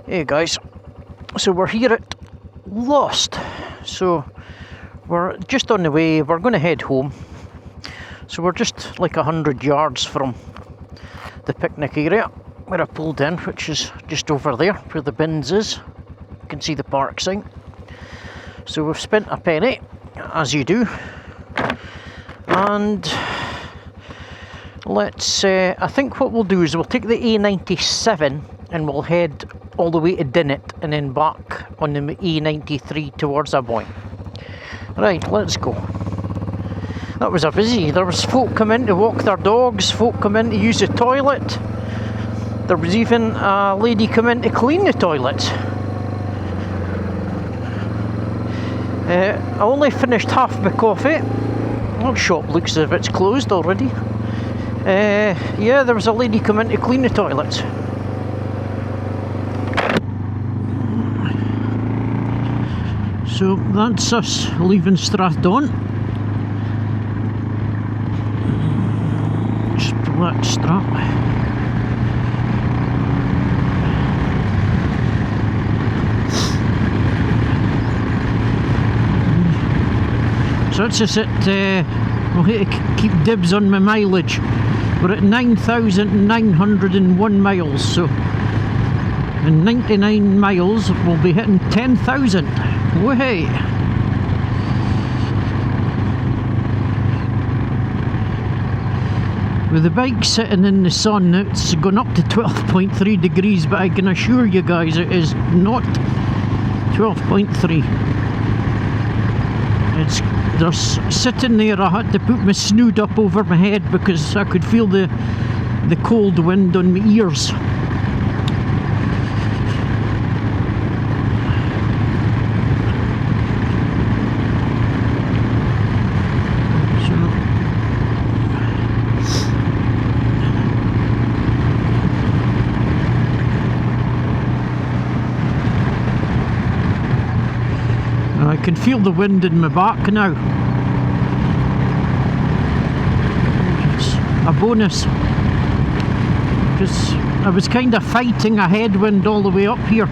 Hey guys, so we're here at Lost, so we're just on the way, we're going to head home, so we're just like 100 yards from the picnic area where I pulled in, which is just over there where the bins is. You can see the park sign. So we've spent a penny, as you do, and let's, I think what we'll do is we'll take the A97 and we'll head all the way to Dinnet and then back on the A93 towards Aboyne. Right, let's go. That was a busy. There was folk come in to walk their dogs, folk come in to use the toilet. There was even a lady come in to clean the toilet. I only finished half my coffee. That shop looks as if it's closed already. Yeah, there was a lady come in to clean the toilets. So that's us leaving Strathdon. Just pull that strap. So that's just it. We'll have to keep dibs on my mileage. We're at 9,901 miles, so in 99 miles we'll be hitting 10,000. Way. With the bike sitting in the sun, it's gone up to 12.3 degrees, but I can assure you guys it is not 12.3. They're sitting there. I had to put my snood up over my head because I could feel the cold wind on my ears. I can feel the wind in my back now. It's a bonus, because I was kind of fighting a headwind all the way up here.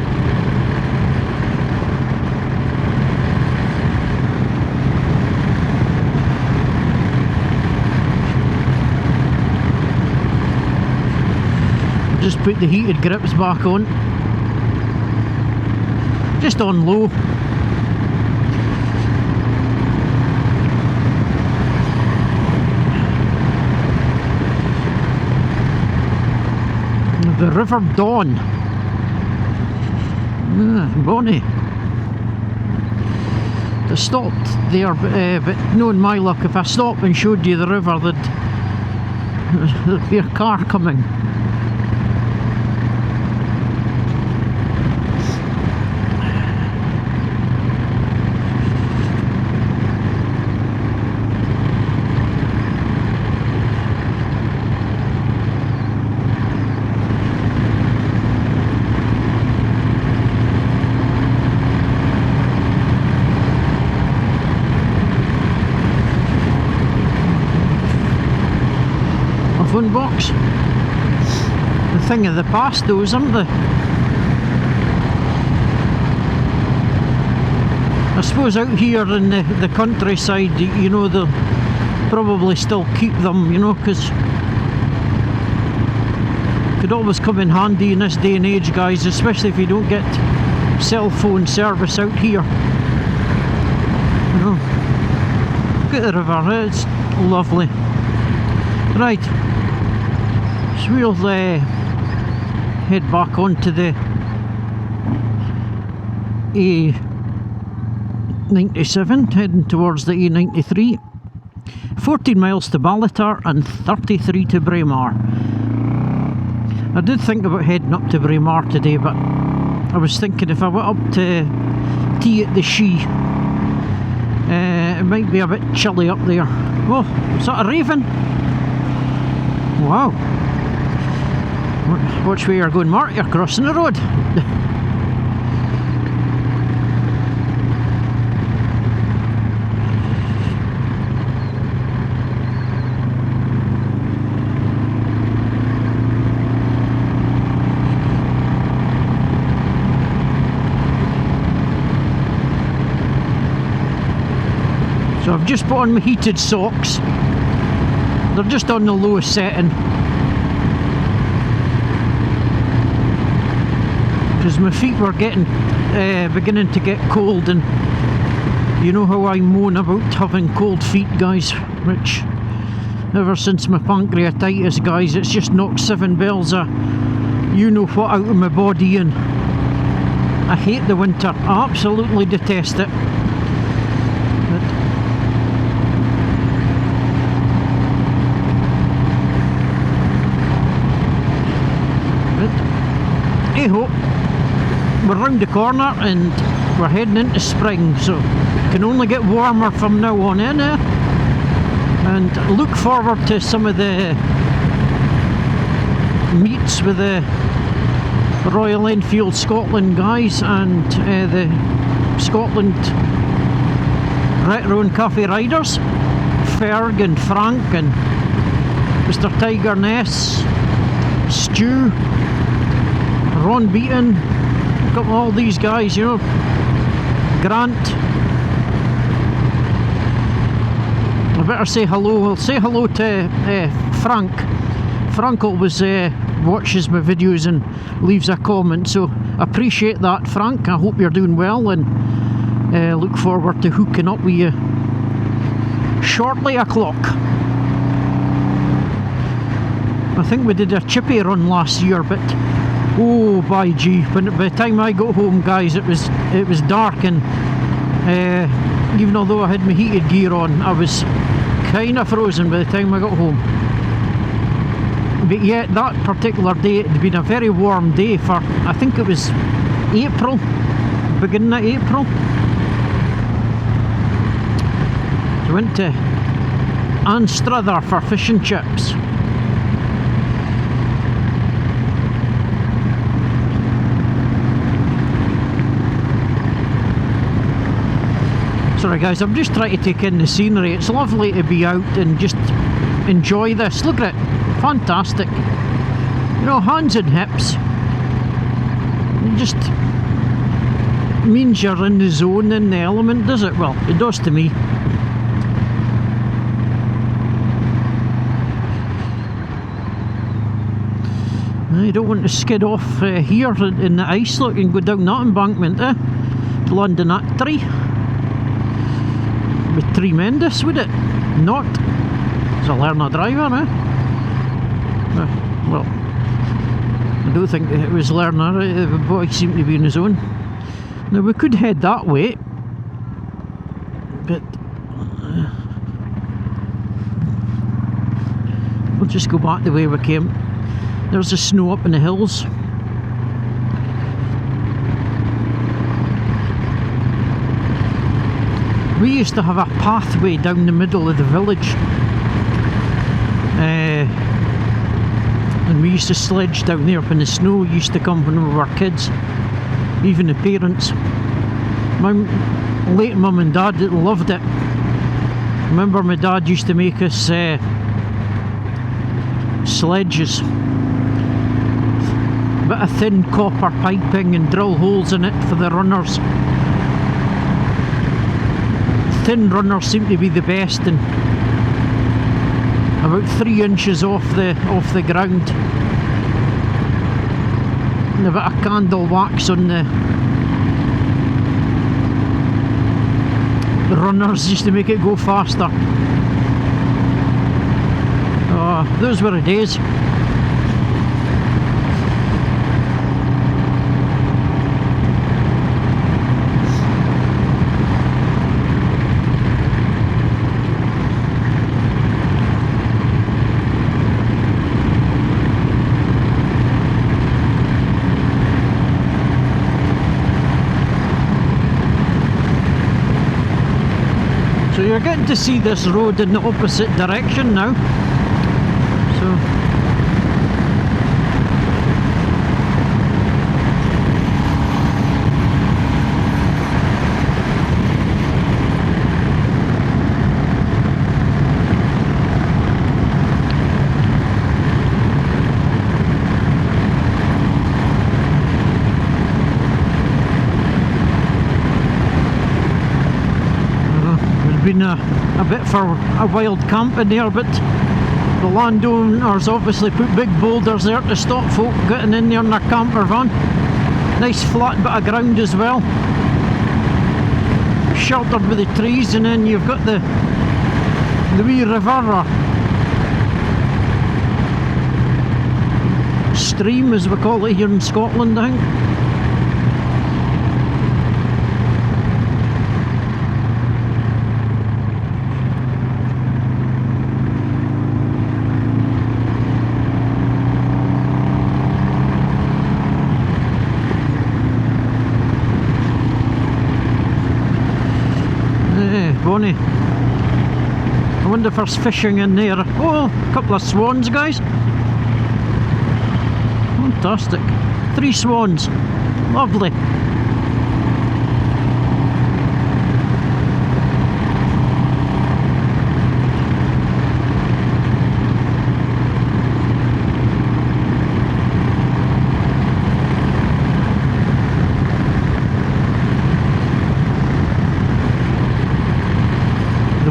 Just put the heated grips back on. Just on low. The River Dawn. Bonnie. They stopped there, but knowing my luck, if I stopped and showed you the river, there'd be a car coming. Phone box. The thing of the past, those, aren't they? I suppose out here in the countryside, you know, they'll probably still keep them, you know, because could always come in handy in this day and age, guys, especially if you don't get cell phone service out here. You know, look at the river, it's lovely. Right. So we'll head back onto the A97, heading towards the A93. 14 miles to Ballater and 33 to Braemar. I did think about heading up to Braemar today, but I was thinking if I went up to tea at the She, it might be a bit chilly up there. Oh, is that a raven? Wow. Which way you're going, Mark? You're crossing the road. So I've just put on my heated socks. They're just on the lowest setting, because my feet were getting beginning to get cold, and you know how I moan about having cold feet, guys, which ever since my pancreatitis, guys, it's just knocked 7 bells of you know what out of my body, and I hate the winter. I absolutely detest it. Hey ho, we're round the corner and we're heading into spring, so it can only get warmer from now on in, and look forward to some of the meets with the Royal Enfield Scotland guys and the Scotland Retro and Cafe riders, Ferg and Frank and Mr. Tiger Ness, Stu, Ron Beaton, got all these guys, you know, Grant. I better say hello. I'll say hello to Frank. Frank always watches my videos and leaves a comment, so appreciate that, Frank. I hope you're doing well, and look forward to hooking up with you shortly o'clock. I think we did a chippy run last year, but oh by gee, by the time I got home, guys, it was dark, and even although I had my heated gear on, I was kind of frozen by the time I got home. But yeah, that particular day, it had been a very warm day for, I think it was April, beginning of April. So I went to Anstruther for fish and chips. Sorry guys, I'm just trying to take in the scenery. It's lovely to be out and just enjoy this. Look at it, fantastic. You know, hands and hips. It just means you're in the zone, in the element, does it? Well, it does to me. You don't want to skid off here in the ice, look, and go down that embankment, to land in that tree. Be tremendous, would it not? As a learner driver, well, I don't think it was learner. The boy seemed to be in his own. Now we could head that way, but we'll just go back the way we came. There's the snow up in the hills. We used to have a pathway down the middle of the village, and we used to sledge down there when the snow used to come when we were kids, even the parents. My late mum and dad loved it. I remember my dad used to make us sledges, a bit of thin copper piping and drill holes in it for the runners. Thin runners seem to be the best, and about 3 inches off the ground, and a bit of candle wax on the runners just to make it go faster. Oh, those were the days. So you're getting to see this road in the opposite direction now. So been a bit for a wild camp in there, but the landowners obviously put big boulders there to stop folk getting in there in their camper van. Nice flat bit of ground as well, sheltered with the trees, and then you've got the wee river, or stream as we call it here in Scotland, I think. Bonnie. I wonder if there's fishing in there. Oh, a couple of swans, guys. Fantastic. 3 swans. Lovely.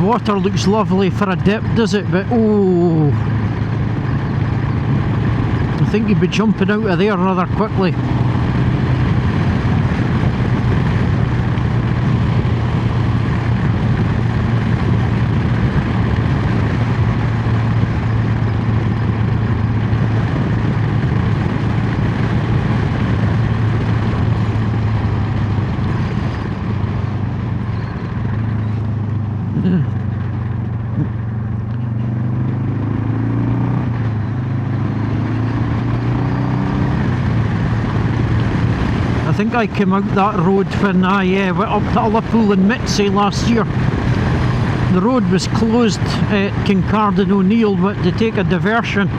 Water looks lovely for a dip, does it? But oh, I think you'd be jumping out of there rather quickly. I think I came out that road when I went up to Ullapool and Mitzi last year. The road was closed at Kincardine O'Neill to take a diversion.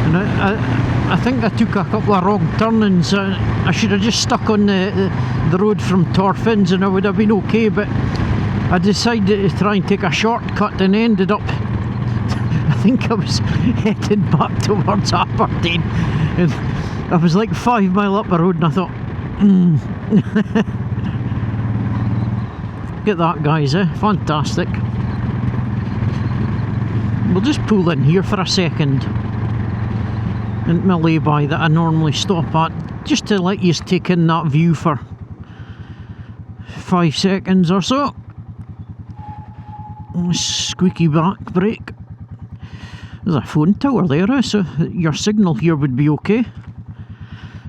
And I think I took a couple of wrong turnings. I should have just stuck on the road from Torfins and I would have been okay, but I decided to try and take a shortcut and ended up, I think I was heading back towards Aberdeen, and I was like 5 mile up the road and I thought, Get that, guys, fantastic. We'll just pull in here for a second into my lay-by that I normally stop at, just to let you take in that view for 5 seconds or so. Squeaky back brake. There's a phone tower there, so your signal here would be okay.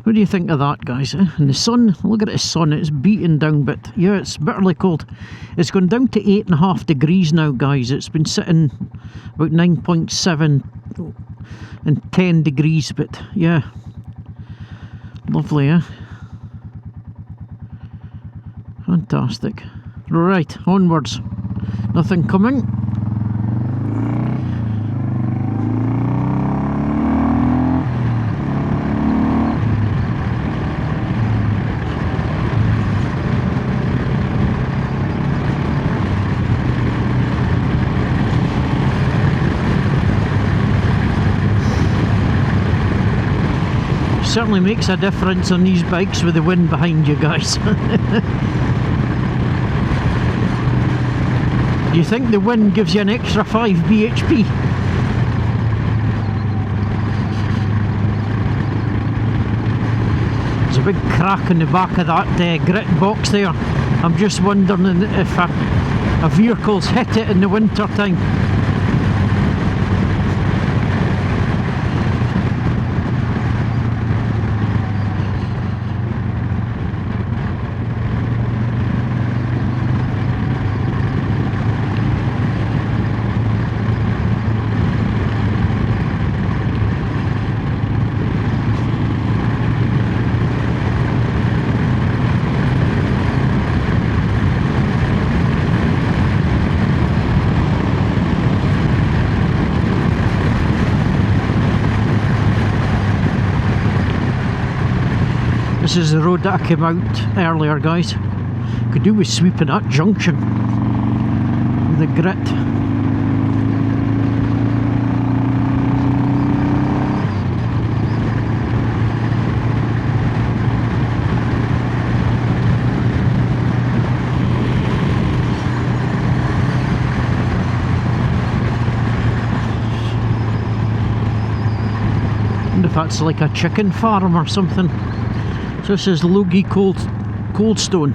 What do you think of that, guys? And the sun, look at the sun, it's beating down, but yeah, it's bitterly cold. It's gone down to 8.5 degrees now, guys. It's been sitting about 9.7 and 10 degrees, but yeah, lovely, fantastic. Right, onwards. Nothing coming. Certainly makes a difference on these bikes with the wind behind you, guys. Do you think the wind gives you an extra 5 bhp? There's a big crack in the back of that grit box there. I'm just wondering if a vehicle's hit it in the winter time. This is the road that I came out earlier, guys. Could do with sweeping that junction. The grit. wonder if that's like a chicken farm or something. So this is Logie Coldstone.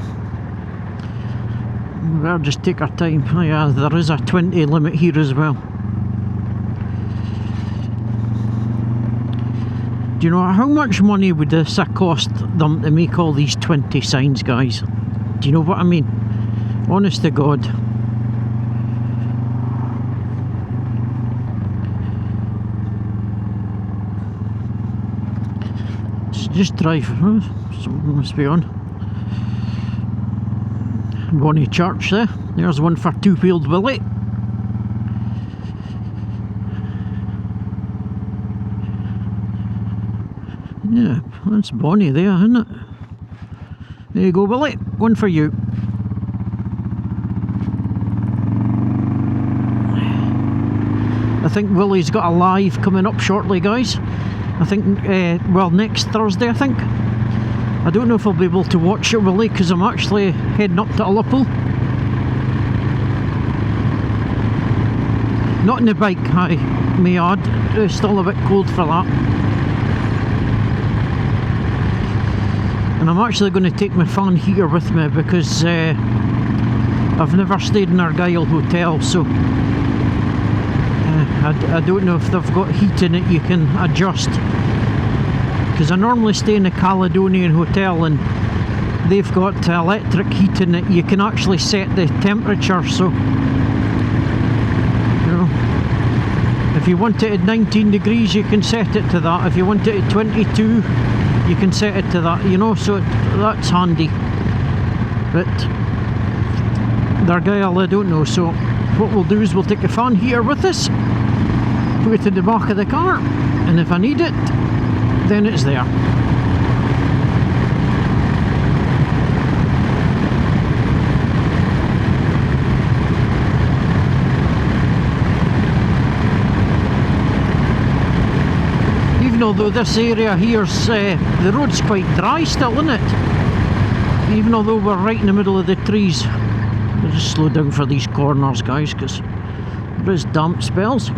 We better just take our time. Oh yeah, there is a 20 limit here as well. Do you know how much money would this cost them to make all these 20 signs, guys? Do you know what I mean? Honest to God. Just drive. Something must be on. Bonnie Church there. There's one for Two-Wheeled Willie. Yeah, that's Bonnie there, isn't it? There you go, Willie. One for you. I think Willie's got a live coming up shortly, guys. I think, well, next Thursday, I think. I don't know if I'll be able to watch it, Willie, because I'm actually heading up to Ullapool. Not in the bike, I may add. It's still a bit cold for that. And I'm actually going to take my fan heater with me because I've never stayed in Argyle Hotel, so I don't know if they've got heat in it you can adjust. Because I normally stay in a Caledonian hotel and they've got electric heat in it. You can actually set the temperature, so you know, if you want it at 19 degrees you can set it to that. If you want it at 22 you can set it to that, you know, so that's handy. But Argyle, I don't know, so what we'll do is we'll take a fan heater with us, put it in the back of the car, and if I need it, then it's there. Even although this area here's, the road's quite dry still, isn't it? Even although we're right in the middle of the trees. I'll just slow down for these corners, guys, because there is damp spells.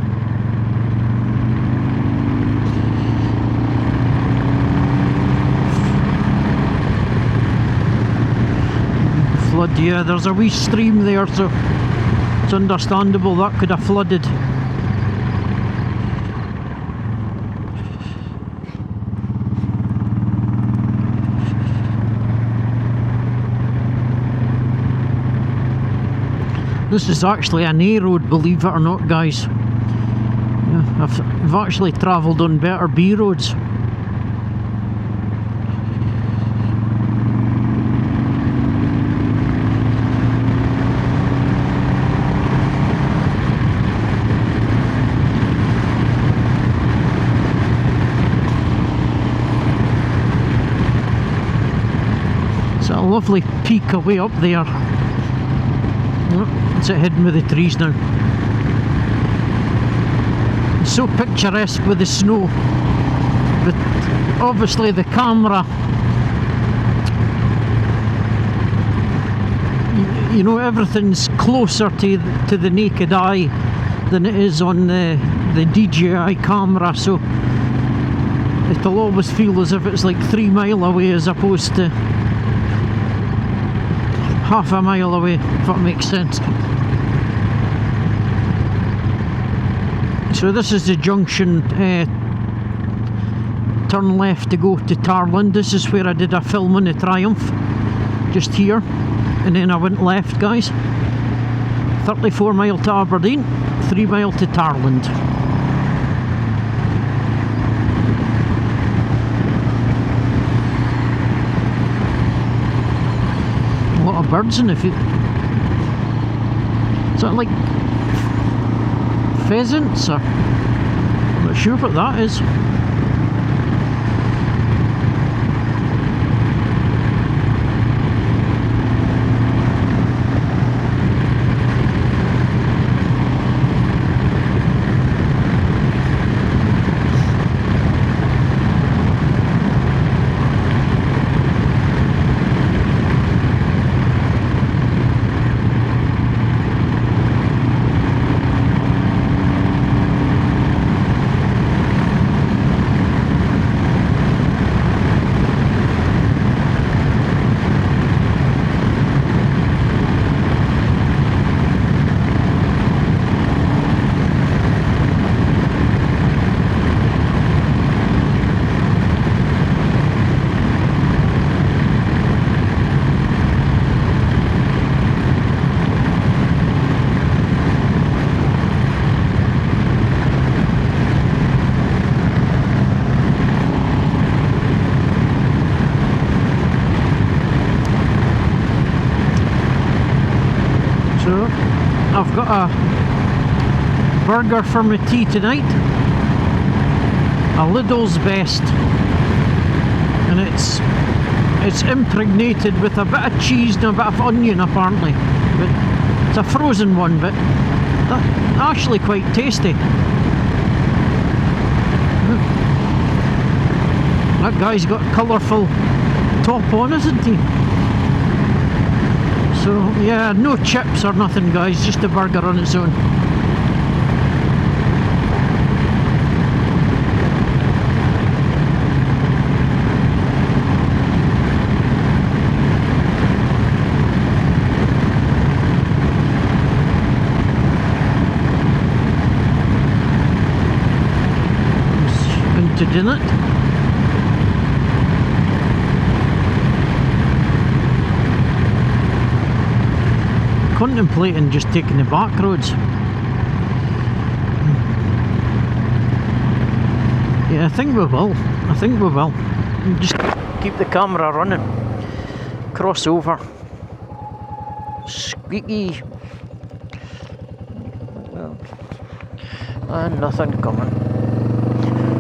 Flood, yeah, there's a wee stream there, so it's understandable that could have flooded. This is actually an A road, believe it or not, guys. Yeah, I've actually travelled on better B roads. It's a lovely peak away up there. It's hidden with the trees now. It's so picturesque with the snow, but obviously the camera, you know, everything's closer to the naked eye than it is on the DJI camera, so it'll always feel as if it's like 3 miles away as opposed to half a mile away, if that makes sense. So this is the junction, turn left to go to Tarland. This is where I did a film on the Triumph, just here, and then I went left, guys. 34 mile to Aberdeen, 3 mile to Tarland. A lot of birds in the field. Is that like pheasants, or I'm not sure what that is. got a burger for my tea tonight. A Lidl's Best, and it's impregnated with a bit of cheese and a bit of onion apparently, but it's a frozen one, but that's actually quite tasty. That guy's got a colourful top on, isn't he? So yeah, no chips or nothing, guys, just a burger on its own. Into dinner. Contemplating just taking the back roads. Yeah, I think we will. Just keep the camera running. Cross over. Squeaky. And nothing coming.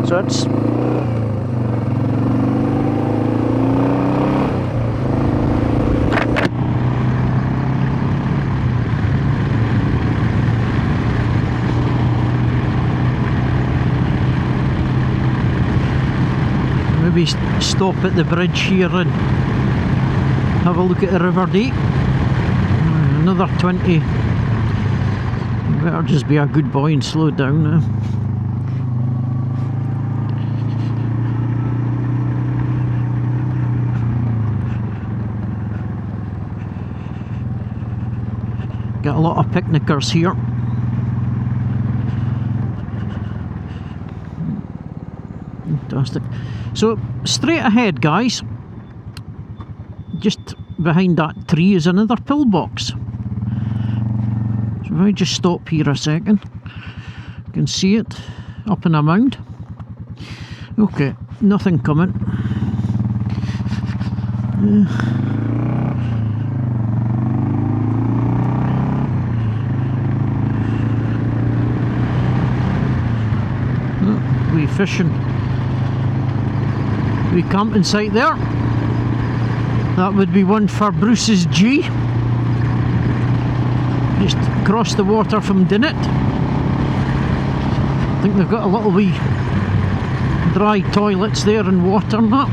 So it's maybe stop at the bridge here and have a look at the River Dee. Another 20. Better just be a good boy and slow down now. Got a lot of picnickers here. Fantastic. So straight ahead, guys, just behind that tree is another pillbox. So if I just stop here a second, you can see it up in a mound. Okay, nothing coming. We fishing. We camping site there. That would be one for Bruce's G. Just across the water from Dinnet. I think they've got a little wee dry toilets there and water and that.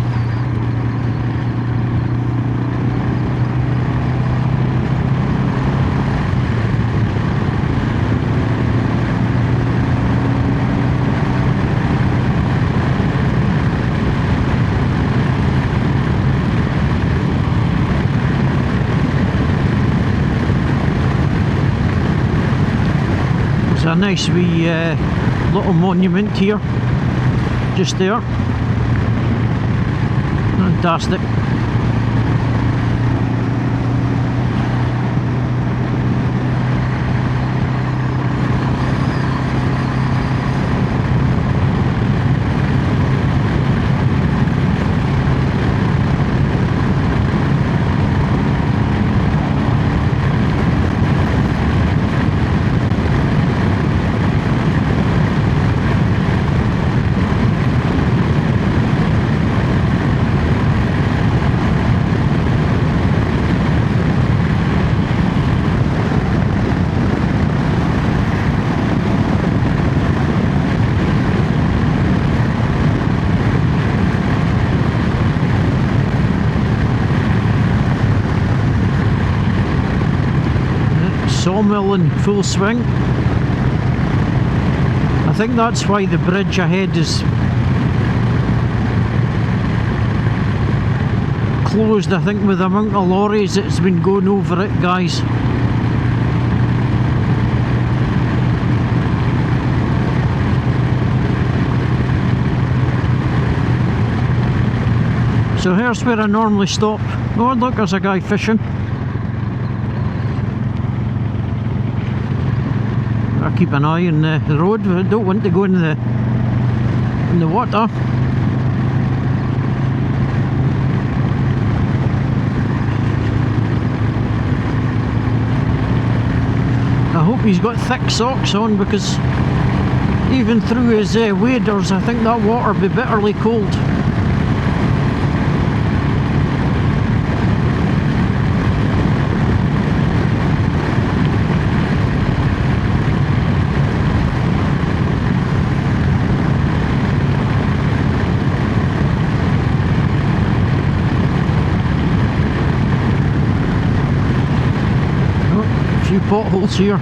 A nice wee little monument here, just there. Fantastic. Sawmill in full swing. I think that's why the bridge ahead is closed, I think, with the amount of lorries that's been going over it, guys. So here's where I normally stop. Oh look, there's a guy fishing. I keep an eye on the road. I don't want to go in the water. I hope he's got thick socks on, because even through his waders I think that water would be bitterly cold. Potholes here,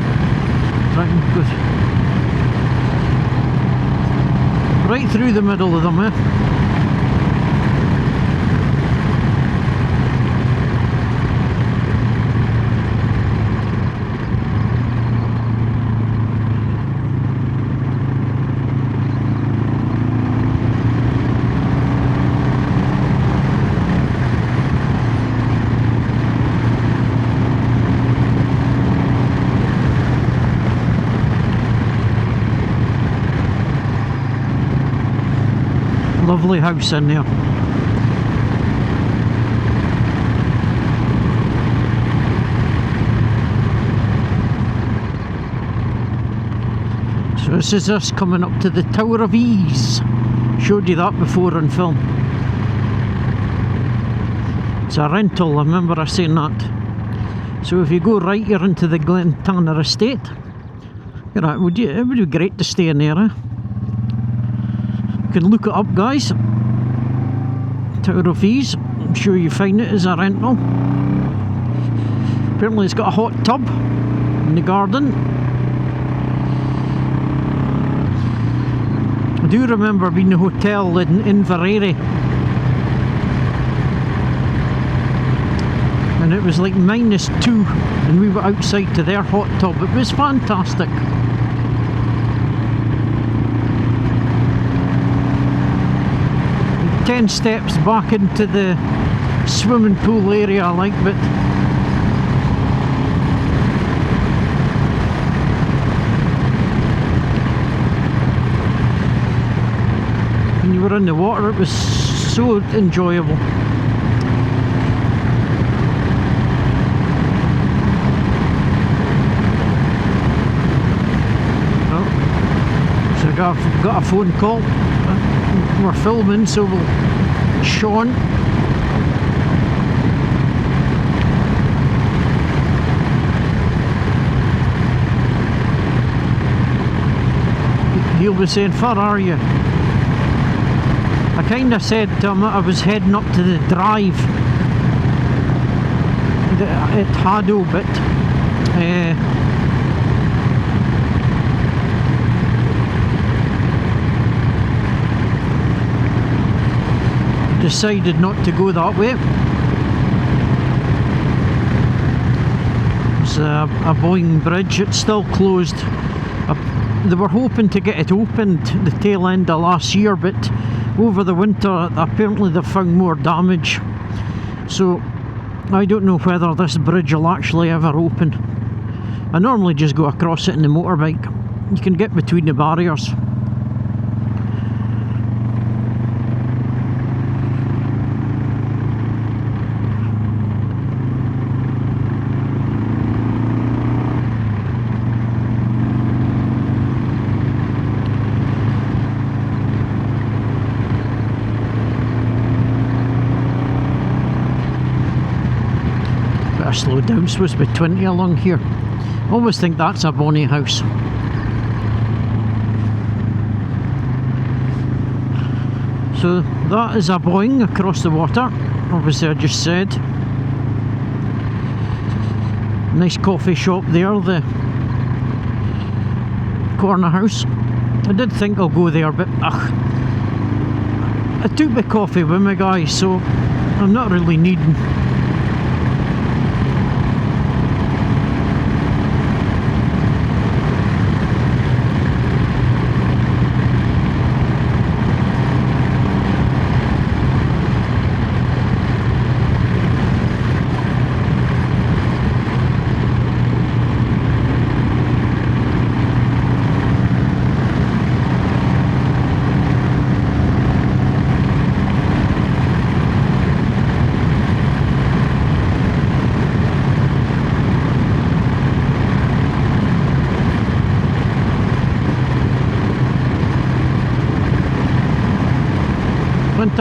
right through the middle of them, Lovely house in there. So this is us coming up to the Tower of Ease. Showed you that before on film. It's a rental, I remember I saying that. So if you go right, you're into the Glen Tanner estate. You know, it would be great to stay in there, eh? You can look it up, guys. Tower of Ease. I'm sure you find it as a rental. Apparently it's got a hot tub in the garden. I do remember being in a hotel in Inverary, and it was like -2 and we were outside to their hot tub. It was fantastic. And 10 steps back into the swimming pool area, like, but when you were in the water it was so enjoyable. I've got a phone call. We're filming, so we'll Sean. He'll be saying, "Far are you?" I kind of said to him that I was heading up to the drive at Haddo, but decided not to go that way. There's a Boeing bridge, it's still closed. They were hoping to get it opened the tail end of last year, but over the winter apparently they've found more damage. So I don't know whether this bridge will actually ever open. I normally just go across it in the motorbike. You can get between the barriers. Slow down, supposed to be 20 along here. Almost think that's a bonny house. So that is a Boeing across the water, obviously I just said. Nice coffee shop there, the corner house. I did think I'll go there, but I took my coffee with me, guys, so I'm not really needing.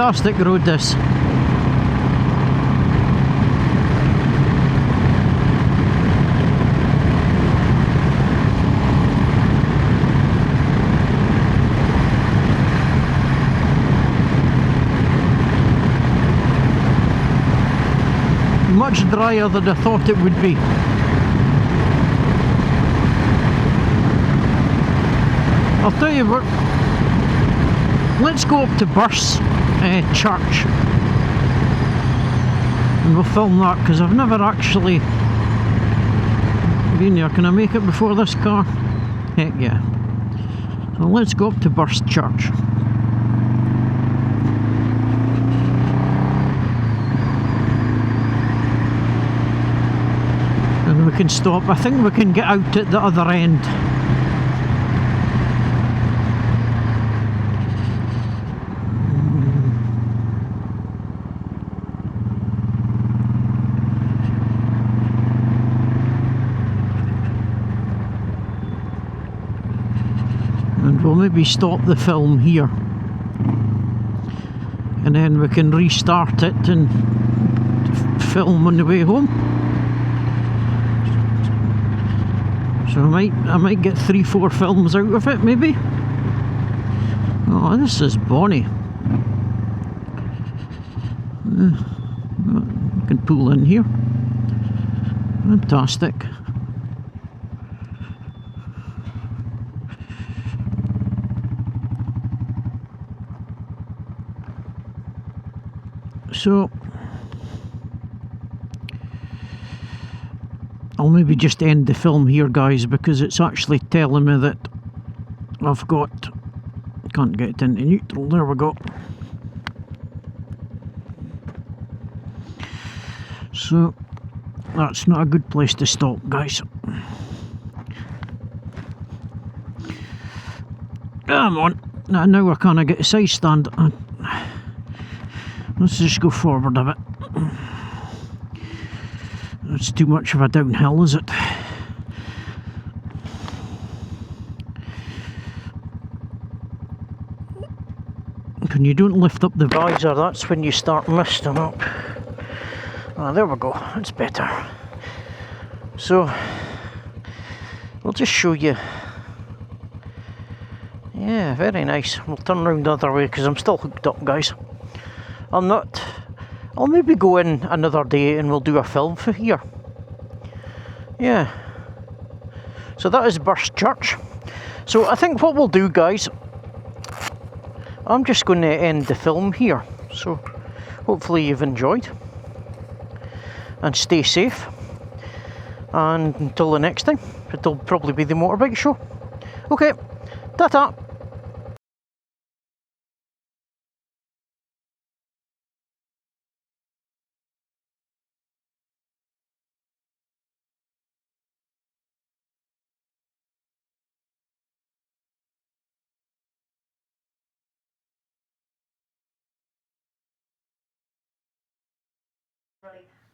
fantastic road this. Much drier than I thought it would be. I'll tell you what, let's go up to Birse church and we'll film that, because I've never actually been there. Can I make it before this car? Heck yeah. So let's go up to Birse church. And we can stop. I think we can get out at the other end. And we'll maybe stop the film here, and then we can restart it and film on the way home. So I might get 3-4 films out of it, maybe. Oh, this is bonny. I can pull in here. Fantastic. So I'll maybe just end the film here, guys, because it's actually telling me that I've got, can't get it into neutral, there we go. So that's not a good place to stop, guys. Come on, now I can't get a side stand. Let's just go forward a bit. It's too much of a downhill, is it? When you don't lift up the visor, that's when you start misting up. Ah, there we go, that's better. So, we'll just show you. Yeah, very nice. We'll turn around the other way because I'm still hooked up, guys. I'll maybe go in another day and we'll do a film for here. Yeah. So that is Birse Church. So I think what we'll do, guys, I'm just going to end the film here. So hopefully you've enjoyed. And stay safe. And until the next time, it'll probably be the motorbike show. Okay, ta-ta.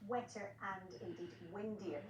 Wetter and indeed windier.